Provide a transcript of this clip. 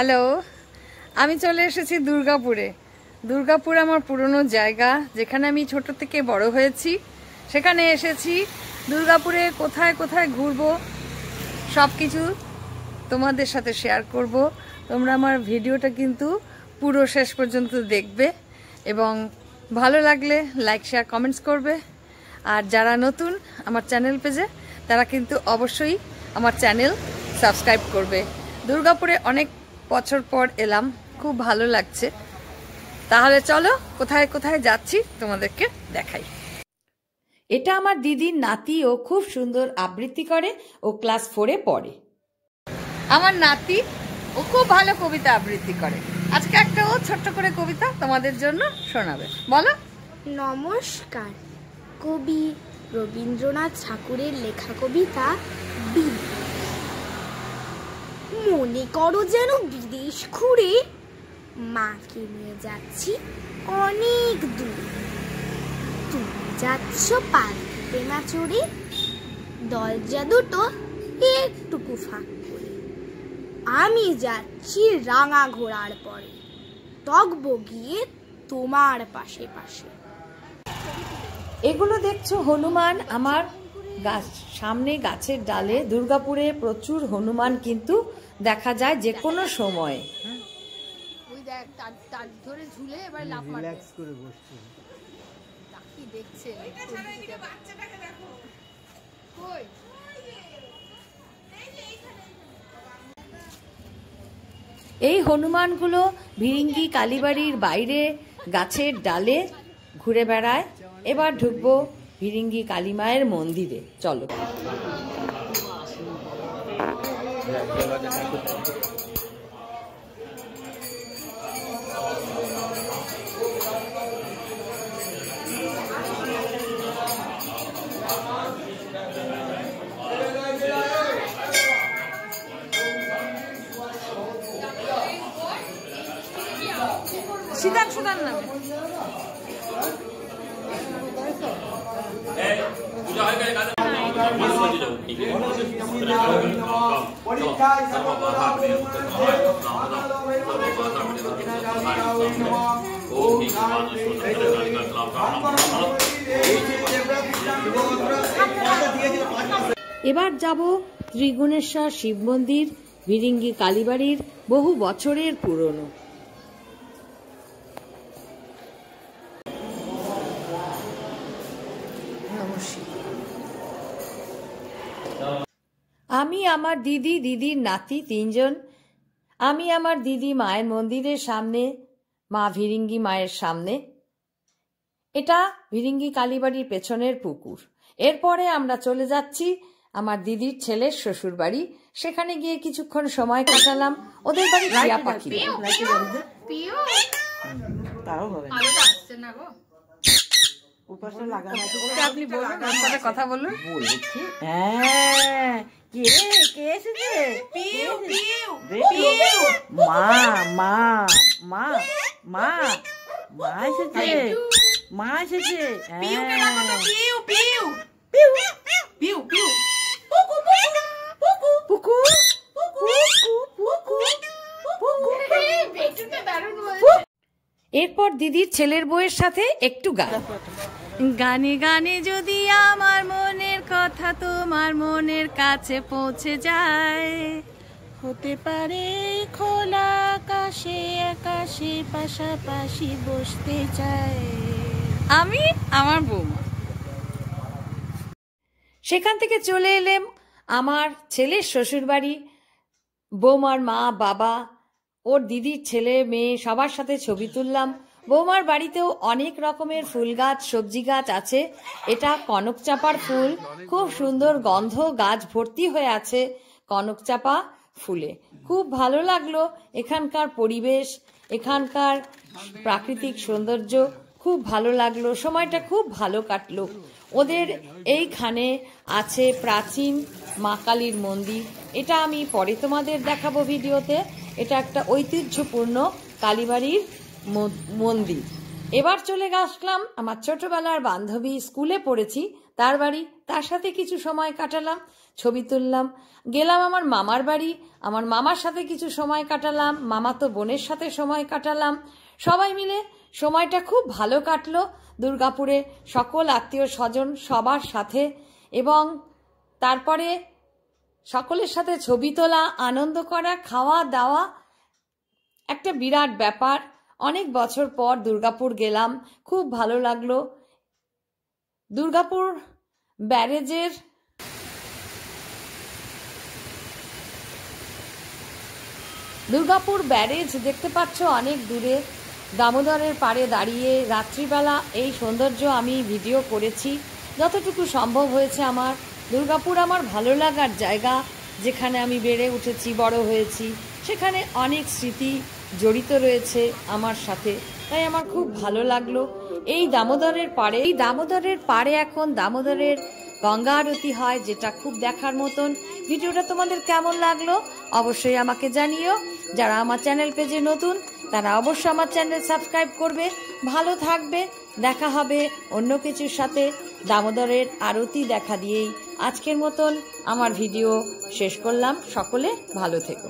Hello, আমি চলে এসেছি দুর্গাপুরে। দুর্গাপুর আমার পুরনো জায়গা, যেখানে আমি ছোট থেকে বড় হয়েছি। সেখানে এসেছি। দুর্গাপুরে কোথায় কোথায় ঘুরবো সব কিছু তোমাদের সাথে শেয়ার করব। তোমরা আমার ভিডিওটা কিন্তু পুরো শেষ পর্যন্ত দেখবে এবং ভালো লাগলে লাইক শেয়ার কমেন্টস করবে। আর যারা নতুন আমার চ্যানেল পেজে, তারা কিন্তু অবশ্যই আমার চ্যানেল সাবস্ক্রাইব করবে। দুর্গাপুরে অনেক বছর পর এলাম, খুব ভালো লাগছে। তাহলে চলো কোথায় কোথায় যাচ্ছি তোমাদেরকে দেখাই। এটা আমার দিদির নাতি, ও খুব সুন্দর আবৃত্তি করে, ও ক্লাস 4-এ পড়ে। আমার নাতি, ও খুব ভালো কবিতা আবৃত্তি করে। আজকে একটা ও ছোট্ট করে কবিতা তোমাদের জন্য শোনাবে। বলো। নমস্কার। কবি রবীন্দ্রনাথ ঠাকুরের লেখা কবিতা বিদ। মনে করো যেন বিদেশ ঘুরে মাকে নিয়ে যাচ্ছি অনেক দূর। তুমি যাচ্ছ পালকিতে না চড়ে, দরজা দুটো একটুকু ফাঁক করে। আমি যাচ্ছি রাঙা ঘোড়ার পরে, টগবগিয়ে তোমার পাশে পাশে। এগুলো দেখছো হনুমান আমার সামনে গাছের ডালে। দুর্গাপুরে প্রচুর হনুমান কিন্তু দেখা যায় যে কোনো সময়। ওই দেখ তার ধরে ঝুলে এবার লাফ মারবে, রিল্যাক্স করে বসছে। তাকি দেখছে বাচ্চাটাকে দেখো কই। এই হনুমানগুলো ভিরিঙ্গি কালীবাড়ির বাইরে গাছের ডালে ঘুরে বেড়ায়। এবার ঢুকবো ভিরিঙ্গি কালী মায়ের মন্দিরে, চলো। সিদ্ধান্ত সুদান নামে এবার যাব ত্রিগুণেশ্বর শিব মন্দির, ভিরিঙ্গি কালীবাড়ির বহু বছরের পুরনো। আমি আমার দিদি, দিদির নাতি, 3 জন। আমি আমার দিদি মায়ের মন্দিরের সামনে, মা ভিরিঙ্গি মায়ের সামনে। এটা ভিরিঙ্গি কালীবাড়ির পেছনের পুকুর। এরপরে আমরা চলে যাচ্ছি আমার দিদির ছেলের শ্বশুর বাড়ি। সেখানে গিয়ে কিছুক্ষণ সময় কাটালাম। ওদের বাড়ি টিয়া পাখি। আপনি বলুন, ওর সাথে কথা বলুন। কে এসেছে? মা মা মা মা মা এসেছে, মা এসেছে। এরপর দিদির ছেলের বউয়ের সাথে একটু গান। গানে গানে যদি আমার মনের কথা তোমার মনের কাছে পৌঁছে যায়, হতে পারে খোলা আকাশে আকাশে পাশাপাশি বসতে চায় আমি আমার বৌমা। সেখান থেকে চলে এলাম আমার ছেলের শ্বশুর বাড়ি। বৌমার মা, বাবা, ওর দিদির ছেলে মেয়ে সবার সাথে ছবি তুললাম। বৌমার বাড়িতেও অনেক রকমের ফুল গাছ, সবজি গাছ আছে। এটা কনক চাপার ফুল, খুব সুন্দর গন্ধ, গাছ ভর্তি হয়ে আছে কনক চাপা ফুলে। খুব ভালো লাগলো এখানকার পরিবেশ, এখানকার প্রাকৃতিক সৌন্দর্য খুব ভালো লাগলো। সময়টা খুব ভালো কাটলো। ওদের এইখানে আছে প্রাচীন মা কালীর মন্দির। এটা আমি পরে তোমাদের দেখাবো ভিডিওতে। এটা একটা ঐতিহ্যপূর্ণ কালীবাড়ির মন্দির। এবার চলে আসলাম আমার ছোটবেলার বান্ধবী, স্কুলে পড়েছি তার বাড়ি। তার সাথে কিছু সময় কাটালাম। ছবি তুললাম। গেলাম আমার মামার বাড়ি, আমার মামার সাথে কিছু সময় কাটালাম, মামাতো বোনের সাথে সময় কাটালাম। সবাই মিলে সময়টা খুব ভালো কাটলো দুর্গাপুরে, সকল আত্মীয় স্বজন সবার সাথে। এবং তারপরে সকলের সাথে ছবি তোলা, আনন্দ করা, খাওয়া দাওয়া একটা বিরাট ব্যাপার। অনেক বছর পর দুর্গাপুর গেলাম, খুব ভালো লাগলো। দুর্গাপুর ব্যারেজ দেখতে পাচ্ছ অনেক দূরে, দামোদরের পাড়ে দাঁড়িয়ে রাত্রিবেলা এই সৌন্দর্য আমি ভিডিও করেছি যতটুকু সম্ভব হয়েছে আমার। দুর্গাপুর আমার ভালো লাগার জায়গা, যেখানে আমি বেড়ে উঠেছি, বড় হয়েছি, সেখানে অনেক স্মৃতি জড়িত রয়েছে আমার সাথে, তাই আমার খুব ভালো লাগলো। এই দামোদরের পাড়ে এখন দামোদরের গঙ্গা আরতি হয়, যেটা খুব দেখার মতন। ভিডিওটা তোমাদের কেমন লাগলো অবশ্যই আমাকে জানিও। যারা আমার চ্যানেল পেজে নতুন তারা অবশ্যই আমার চ্যানেল সাবস্ক্রাইব করবে। ভালো থাকবে, দেখা হবে অন্য কিছুর সাথে। দামোদরের আরতি দেখা দিয়েই আজকের মতন আমার ভিডিও শেষ করলাম। সকলে ভালো থেকো।